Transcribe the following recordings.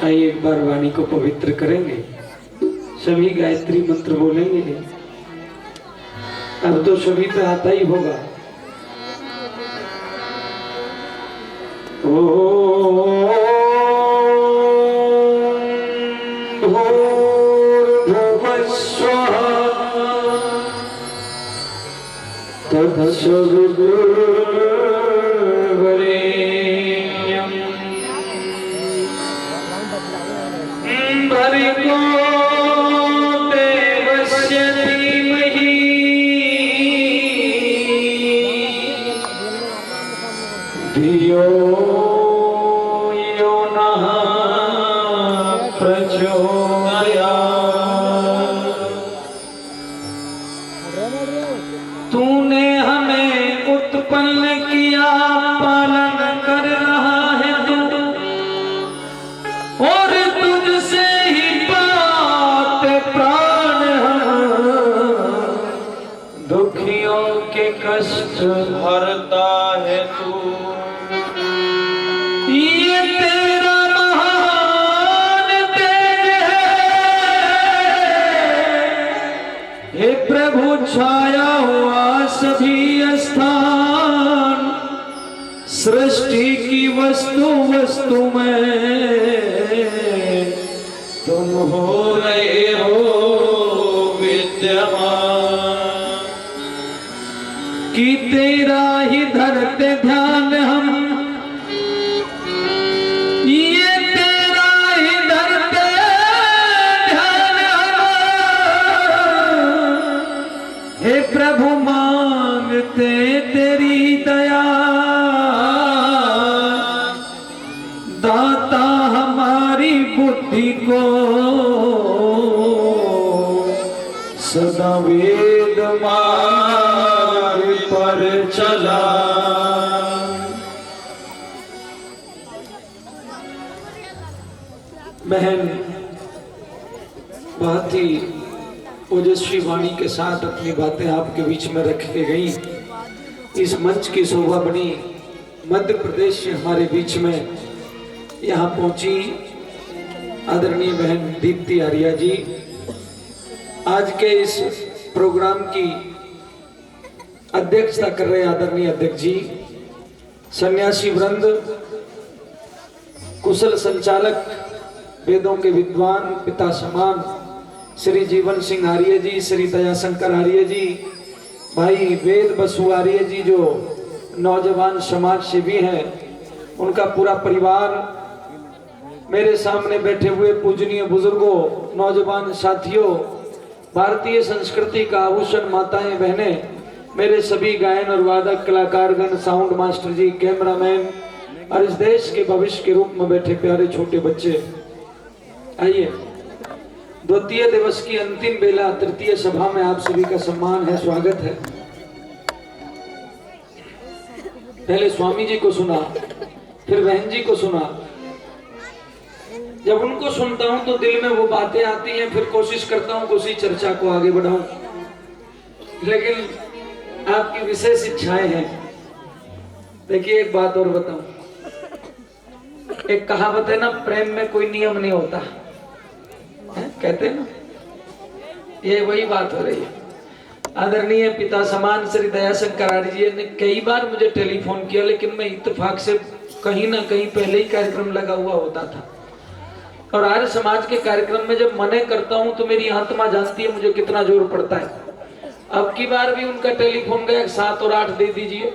आइए एक बार वाणी को पवित्र करेंगे, सभी गायत्री मंत्र बोलेंगे। अब तो सभी पे आता ही होगा। भर्गो देवस्य धीमहि धियो यो नः प्रचोदयात्। तूने हमें उत्पन्न किया, पालन कर रहा है तू, और तुझसे ही पाते प्राण हम। दुखियों के कष्ट हरता है तू, ये तेरा महान तेज है। हे प्रभु छाया हुआ सभी स्थान, सृष्टि की वस्तु वस्तु में तुम हो रहे हो विद्यमान। कि तेरा ही धरते ध्यान हम, ये तेरा ही धरते ध्यान हम। हे प्रभु मांगते तेरी दया, दाता हमारी बुद्धि को सदा वेद मार्ग पर चला। बहन बहुत ही ओजस्वी वाणी के साथ अपनी बातें आपके बीच में रख के गई। इस मंच की शोभा बनी मध्य प्रदेश से हमारे बीच में यहाँ पहुंची आदरणीय बहन दीप्ति आर्या जी। आज के इस प्रोग्राम की अध्यक्षता कर रहे आदरणीय अध्यक्ष जी, सन्यासी वृंद, कुशल संचालक, वेदों के विद्वान, पिता समान श्री जीवन सिंह आर्य जी, श्री दयाशंकर आर्य जी, भाई वेद बसु आर्य जी जो नौजवान समाज सेवी हैं, उनका पूरा परिवार, मेरे सामने बैठे हुए पूजनीय बुजुर्गों, नौजवान साथियों, भारतीय संस्कृति का आभूषण माताएं बहनें, मेरे सभी गायन और वादक कलाकारगण, साउंड मास्टर जी, कैमरामैन और इस देश के भविष्य के रूप में बैठे प्यारे छोटे बच्चे, आइए द्वितीय दिवस की अंतिम बेला तृतीय सभा में आप सभी का सम्मान है, स्वागत है। पहले स्वामी जी को सुना, फिर बहन जी को सुना। जब उनको सुनता हूं तो दिल में वो बातें आती हैं, फिर कोशिश करता हूं कि उसी चर्चा को आगे बढ़ाऊं, लेकिन आपकी विशेष इच्छाएं हैं। देखिए एक बात और बताऊं, एक कहावत है ना, प्रेम में कोई नियम नहीं होता है? कहते हैं ना, ये वही बात हो रही है। आदरणीय पिता समान श्री दयाशंकर आर्य जी ने कई बार मुझे टेलीफोन किया, लेकिन मैं इत्तेफाक से कहीं ना कहीं पहले ही कार्यक्रम लगा हुआ होता था। और आर्य समाज के कार्यक्रम में जब मने करता हूं तो मेरी आत्मा जानती है मुझे कितना जोर पड़ता है। अब की बार भी उनका टेलीफोन गया 7 और 8 दे दीजिए।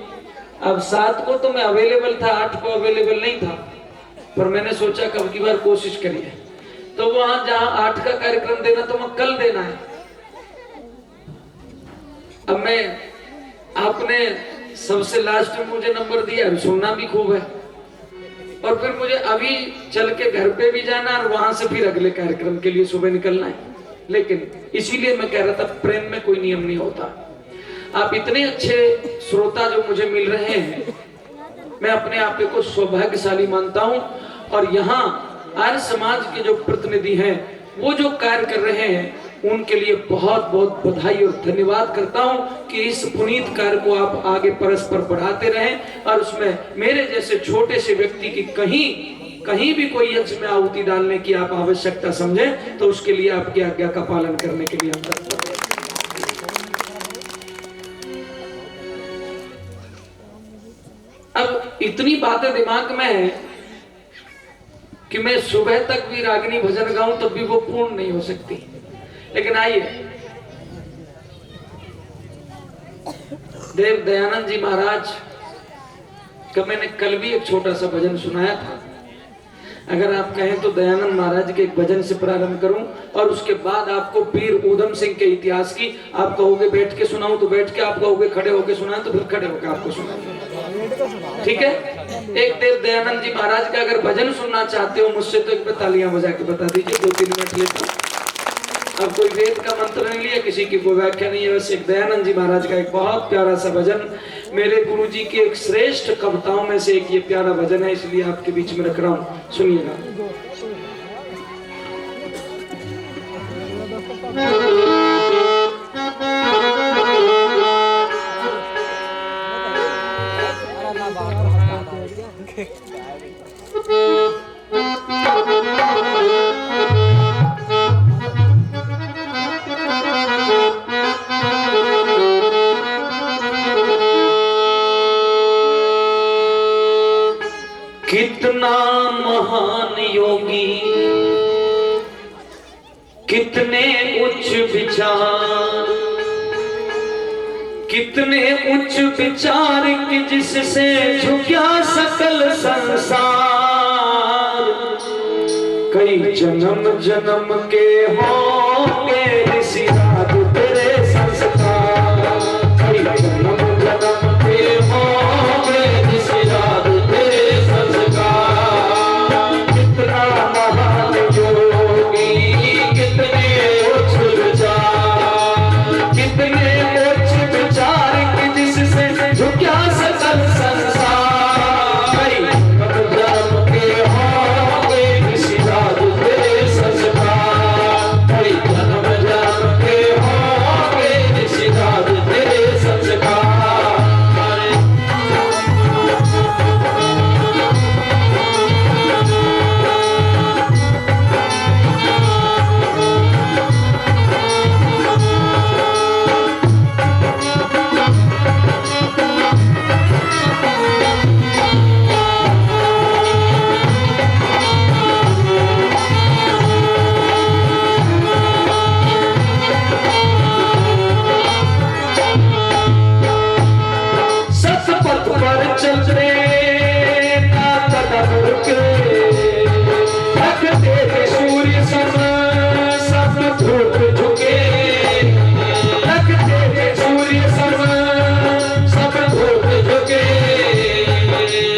अब 7 को तो मैं अवेलेबल था, 8 को अवेलेबल नहीं था, पर मैंने सोचा कब की बार कोशिश करिए। तो वहां जहां 8 का कार्यक्रम देना तो वहां कल देना है। अब मैं, आपने सबसे लास्ट में मुझे नंबर दिया, सुनना भी खूब है, और फिर मुझे अभी चल के घर पे भी जाना और वहां से फिर अगले कार्यक्रम के लिए सुबह निकलना है। लेकिन इसीलिए मैं कह रहा था, प्रेम में कोई नियम नहीं होता। आप इतने अच्छे श्रोता जो मुझे मिल रहे हैं, मैं अपने आप को सौभाग्यशाली मानता हूं। और यहाँ आर्य समाज के जो प्रतिनिधि हैं, वो जो कार्य कर रहे हैं, उनके लिए बहुत बहुत बधाई और धन्यवाद करता हूं कि इस पुनीत कार्य को आप आगे परस्पर बढ़ाते रहें और उसमें मेरे जैसे छोटे से व्यक्ति की कहीं कहीं भी कोई यज्ञ में आहुति डालने की आप आवश्यकता समझें तो उसके लिए आपकी आज्ञा का पालन करने के लिए हम तत्पर हैं। अब इतनी बातें दिमाग में है कि मैं सुबह तक भी रागिनी भजन गाऊं तब भी वो पूर्ण नहीं हो सकती, लेकिन आइए देव दयानंद जी महाराज का मैंने कल भी एक छोटा सा भजन सुनाया था। अगर आप कहें तो दयानंद महाराज के एक भजन से प्रारंभ करूं और उसके बाद आपको वीर ऊधम सिंह के इतिहास की, आप कहोगे बैठ के सुनाऊं तो बैठ के, आप कहोगे खड़े होके सुनाऊं तो फिर खड़े होकर आपको सुनाऊं, ठीक है। एक देव दयानंद जी महाराज का अगर भजन सुनना चाहते हो मुझसे तो एक बार तालियां बजा के बता दीजिए, 2-3 मिनट लेता हूं। अब कोई वेद का मंत्र नहीं लिया, किसी की कोई व्याख्या नहीं है, वैसे एक दयानंद जी महाराज का एक बहुत प्यारा सा भजन, मेरे गुरुजी की एक श्रेष्ठ कविताओं में से एक ये प्यारा भजन है, इसलिए आपके बीच में रख रहा हूं, सुनिएगा। कितना महान योगी, कितने उच्च विचार, कितने उच्च विचार कि जिससे झुका सकल संसार। कई जन्म जन्म के होंगे ऋषि राज तेरे संस्कार, कई जन्म जन्म के होंगे ऋषि राज तेरे संस्कार। कितना महान योगी, कितने उच्च विचार, कितने उच्च विचार कि जिससे झुका सकल संसार। कई जन्म के होंगे ऋषि राज तेरे संस्कार, कई जन्म जन्म के होंगे ऋषि राज तेरे संस्कार। सतपथ पर चलते ना कदम रुके, रखते थे सूर्य सम सब धूप झुके, रखते थे सूर्य सम सब धूप झुके।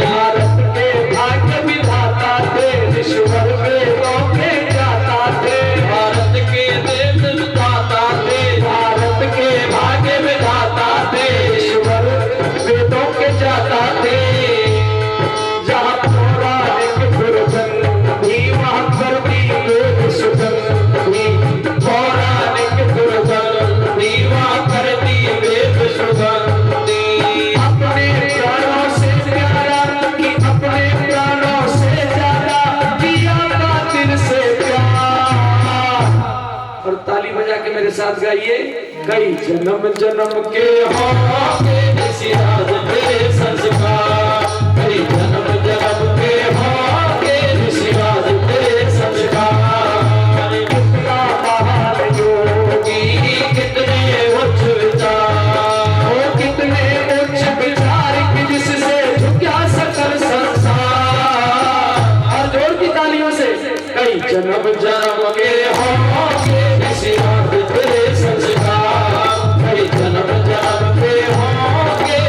भारत के भाग्य विधाता थे, ईश्वर वेदों के ज्ञाता थे, भारत के देव विधाता थे, भारत के भाग्य विधाता थे, ईश्वर वेदों के जाता थे। जहाँ पौराणिक दुर्गंध भी वहाँ करती वेद सुगंध भी, पौराणिक दुर्गंध भी वहाँ करती वेद सुगंधी। अपने प्राणों से प्यारा कि अपने प्राणों से ज्यादा किया कातिल से प्यार। और ताली बजा के मेरे साथ गाइए। कई जन्म जन्म के होंगे ऋषि राज तेरे संस्कार, कई जन्म जन्म के होंगे ऋषि राज तेरे संस्कार। कितना महान योगी, कितने उच्च विचार, ओ कितने उच्च विचार कि जिससे झुका सकल संसार। और जोर की तालियों से कई जन्म जन्म के होंगे ऋषि राज तेरे संस्कार, कई जन्म जन्म के होंगे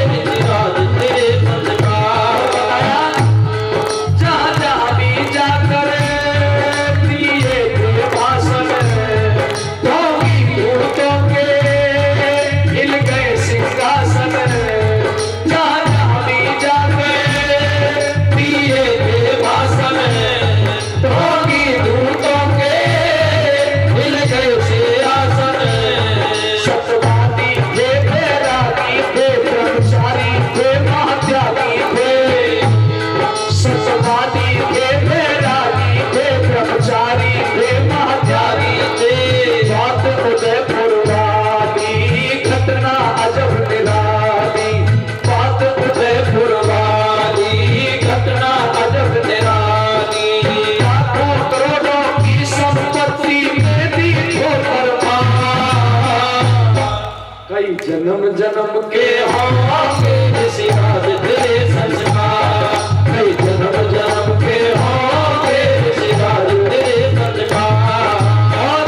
जन्म जन्म के होंगे ऋषिराज तेरे संस्कार, कई जन्म जन्म के होंगे ऋषिराज तेरे संस्कार। और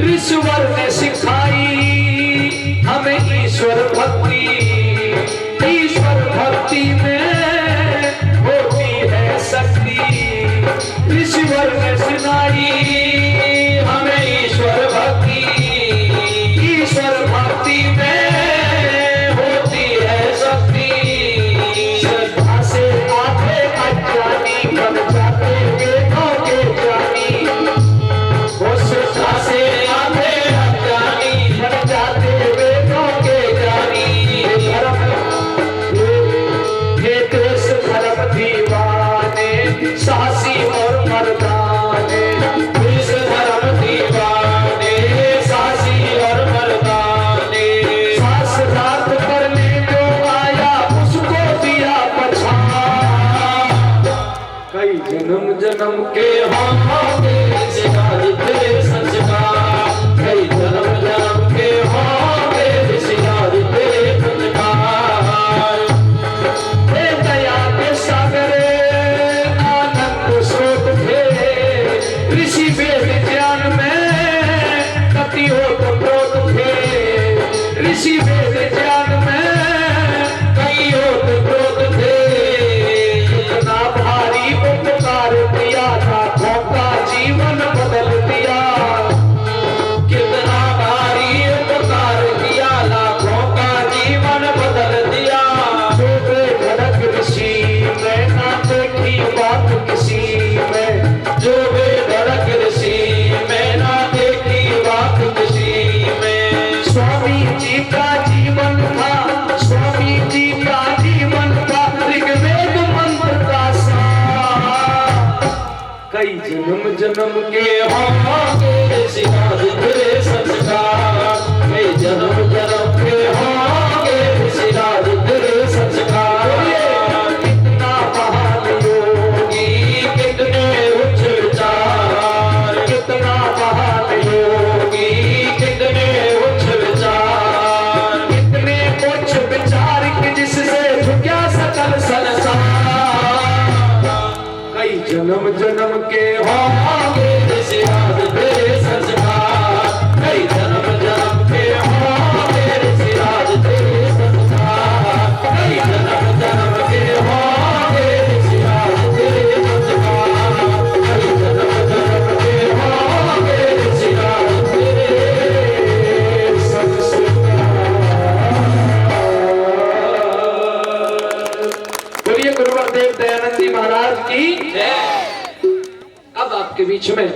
ऋषिवर ने सिखाई हमें ईश्वर भक्ति, ईश्वर भक्ति में होती है शक्ति। ऋषिवर ने सुनाई हमें ईश्वर भक्ति, ईश्वर भक्ति में होती है शक्ति। श्रद्धा से आते अज्ञानी बन जाते वेदों के ज्ञानी, वो श्रद्धा से आते अज्ञानी बन जाते वेदों के ज्ञानी। ये देश धर्म दीवाने साहसी और मर्दाने, देश धर्म दीवाने साहसी और मर्दाने। सास रात करने जो आया उसको दिया पछाड़, कई जन्म जन्म के होंगे ऋषिराज तेरे संस्कार, कई जन्म जन्म के होंगे ऋषिराज तेरे संस्कार। हे दया के सागर आनंद स्रोत थे, ऋषि वेद ज्ञान में कति ओत थे, ऋषि वेद ज्ञान में कई ओत थे। इतना भारी उपकार किया लाखों का जीवन बदल दिया, कितना भारी उपकार किया लाखों का जीवन बदल दिया। जो बेधड़क ऋषि में ना देखी बात किसी में, जो बेधड़क ऋषि में ना देखी बात किसी में। स्वामी जी का जीवन था, स्वामी जी का जीवन था ऋग्वेद मंत्र का सार, कई जन्म जन्म के होंगे ऋषिराज तेरे संस्कार, कई जन्म जन्म के होंगे ऋषिराज तेरे संस्कार। कितना महान योगी, कितने उच्च विचार, कितना महान योगी, कितने उच्च विचार, कितने उच्च विचार कि जिससे झुका सकल संसार। कई जन्म जन्म के होंगे ऋषिराज तेरे संस्कार, कई जन्म जन्म के होंगे ऋषिराज तेरे संस्कार, कई जन्म जन्म के होंगे ऋषिराज तेरे संस्कार, कई जन्म जन्म के होंगे ऋषिराज तेरे संस्कार। बोलिए गुरुवर देव दयानंद जी महाराज की जय। अब आपके बीच में